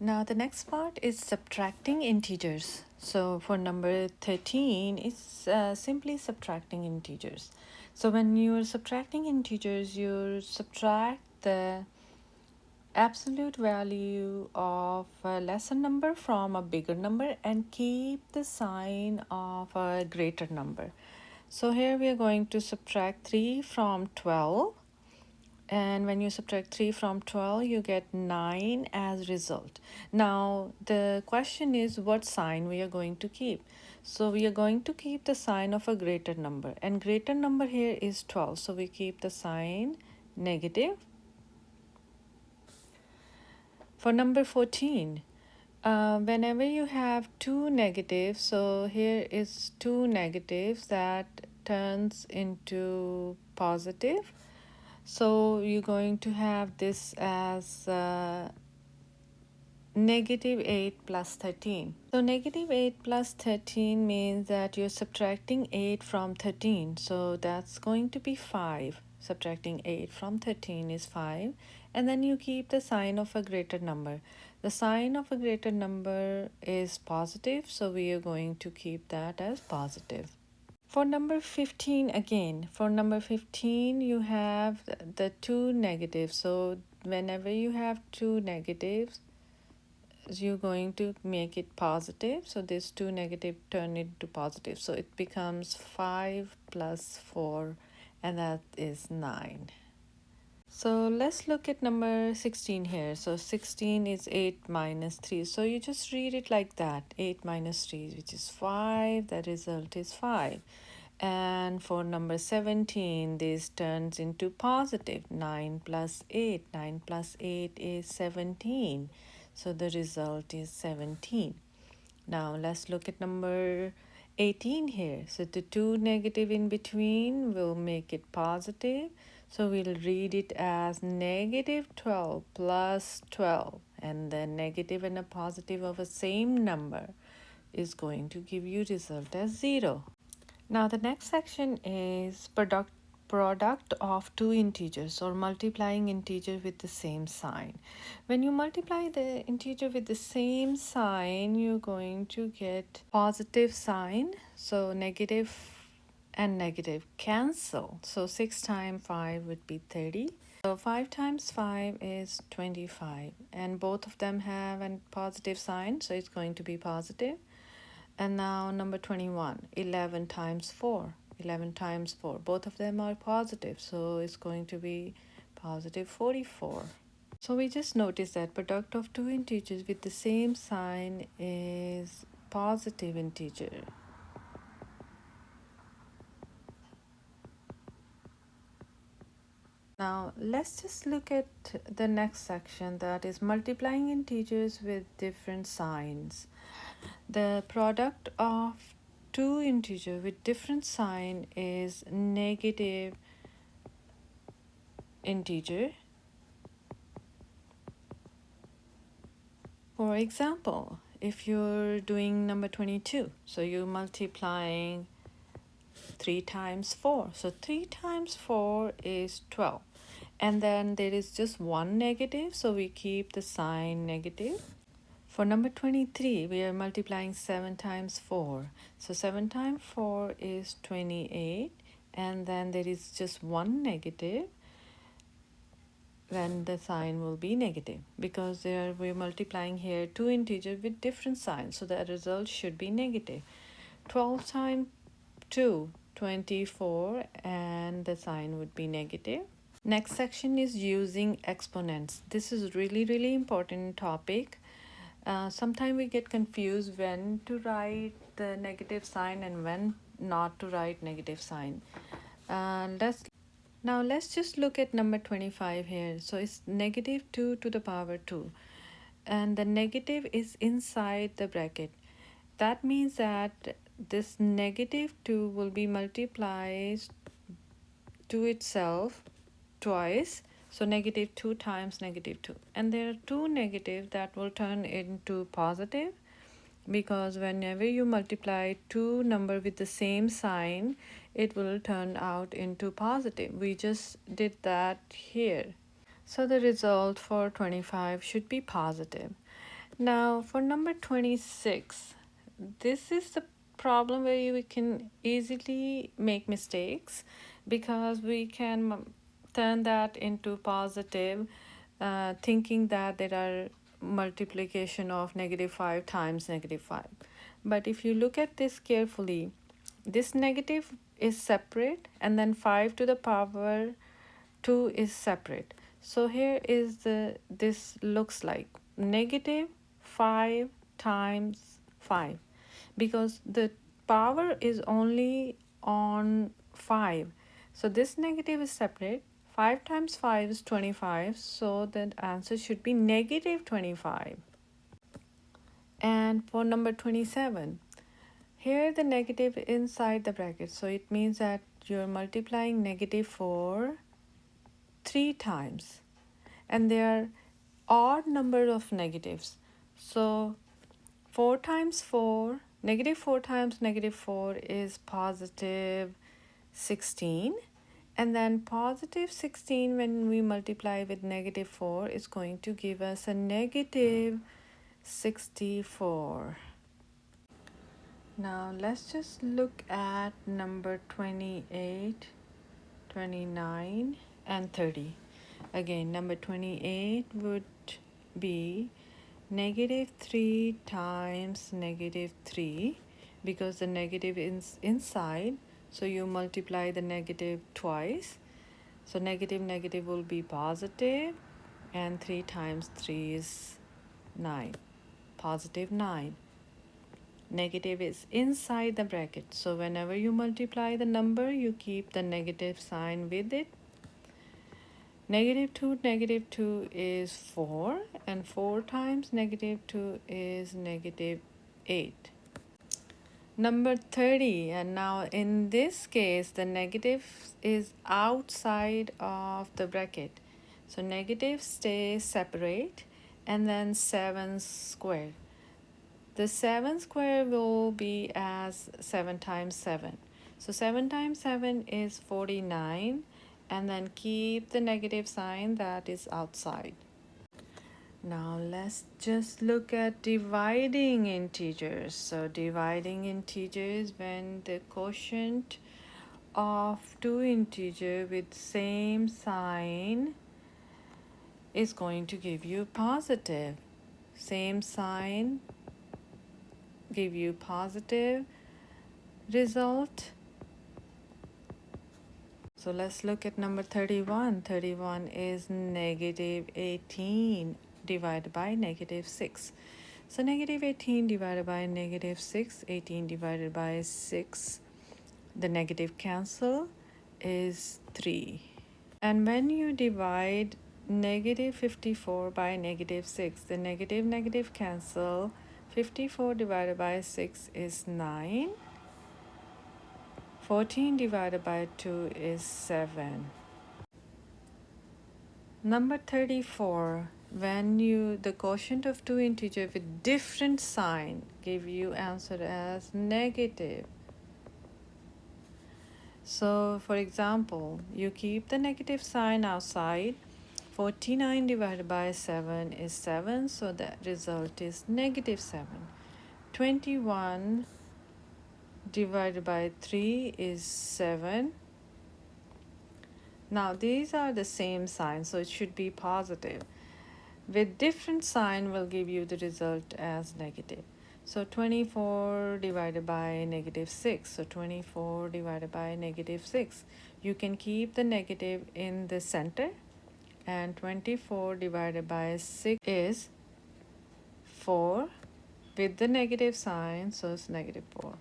Now the next part is subtracting integers. So for number 13, it's simply subtracting integers. So when you're subtracting integers, you subtract the absolute value of a lesser number from a bigger number and keep the sign of a greater number. So here we are going to subtract 3 from 12. And when you subtract 3 from 12, you get 9 as result. Now, the question is what sign we are going to keep. So we are going to keep the sign of a greater number. And greater number here is 12. So we keep the sign negative. For number 14, whenever you have two negatives, so here is two negatives that turns into positive. So you're going to have this as negative 8 plus 13. So negative 8 plus 13 means that you're subtracting 8 from 13. So that's going to be 5. Subtracting 8 from 13 is 5. And then you keep the sign of a greater number. The sign of a greater number is positive. So we are going to keep that as positive. For number 15 again, for number 15 you have the two negatives. So whenever you have two negatives, you're going to make it positive. So this two negative turn it to positive. So it becomes 5 plus 4 and that is 9. So let's look at number 16 here. So 16 is 8 minus 3. So you just read it like that. 8 minus 3, which is 5. The result is 5. And for number 17, this turns into positive. 9 plus 8. 9 plus 8 is 17. So the result is 17. Now let's look at number 18 here. So the two negative in between will make it positive. So we'll read it as negative 12 plus 12. And the negative and a positive of a same number is going to give you result as 0. Now the next section is product of two integers or multiplying integer with the same sign. When you multiply the integer with the same sign, you're going to get positive sign. So negative and negative cancel. So 6 times 5 would be 30. So 5 times 5 is 25. And both of them have a positive sign. So it's going to be positive. And now number 21, 11 times 4. 11 times 4. Both of them are positive, so it's going to be positive 44. So we just noticed that product of two integers with the same sign is positive integer. Now let's just look at the next section, that is multiplying integers with different signs. The product of two integers with different sign is negative integer. For example, if you're doing number 22, so you're multiplying 3 times 4. So 3 times 4 is 12. And then there is just one negative, so we keep the sign negative. For number 23, we are multiplying 7 times 4. So 7 times 4 is 28. And then there is just one negative. Then the sign will be negative because we're multiplying here two integers with different signs. So the result should be negative. 12 times 2, 24, and the sign would be negative. Next section is using exponents. This is really important topic. Sometimes we get confused when to write the negative sign and when not to write negative sign. Now let's just look at number 25 here. So it's negative 2 to the power 2. And the negative is inside the bracket. That means that this negative 2 will be multiplied to itself twice. So negative 2 times negative 2. And there are two negatives that will turn into positive, because whenever you multiply two numbers with the same sign, it will turn out into positive. We just did that here. So the result for 25 should be positive. Now for number 26, this is the problem where we can easily make mistakes because we can turn that into positive, thinking that there are multiplication of -5 times -5. But if you look at this carefully, this negative is separate and then 5 to the power 2 is separate. So here is this looks like -5 times 5 because the power is only on 5. So this negative is separate. 5 times 5 is 25. So the answer should be -25. And for number 27, here the negative inside the bracket. So it means that you're multiplying -4 3 times. And there are odd number of negatives. So 4 times 4, -4 times -4 is positive 16. And then positive 16 when we multiply with -4 is going to give us a -64. Now let's just look at number 28, 29, and 30. Again, number 28 would be -3 times -3 because the negative is inside, so you multiply the negative twice. So negative will be positive, and 3 times 3 is 9, positive 9. Negative is inside the bracket, so whenever you multiply the number, you keep the negative sign with it. -2 is 4, and 4 times -2 is -8. Number 30, and now in this case, the negative is outside of the bracket. So negative stays separate, and then 7 squared. The 7 square will be as 7 times 7. So 7 times 7 is 49, and then keep the negative sign that is outside. Now let's just look at dividing integers. So dividing integers when the quotient of two integers with same sign is going to give you positive. Same sign give you positive result. So let's look at number 31. 31 is -18 divided by -6. So -18 divided by -6, 18 divided by 6, the negative cancel is 3. And when you divide -54 by -6, the negative cancel. 54 divided by 6 is 9. 14 divided by 2 is 7. Number 34, when the quotient of two integers with different sign give you answer as negative. So for example, you keep the negative sign outside. 49 divided by 7 is 7, so the result is -7. 21 divided by 3 is 7. Now these are the same sign, so it should be positive. With different sign will give you the result as negative. So 24 divided by -6. So 24 divided by -6. You can keep the negative in the center, and 24 divided by 6 is 4 with the negative sign, so it's -4.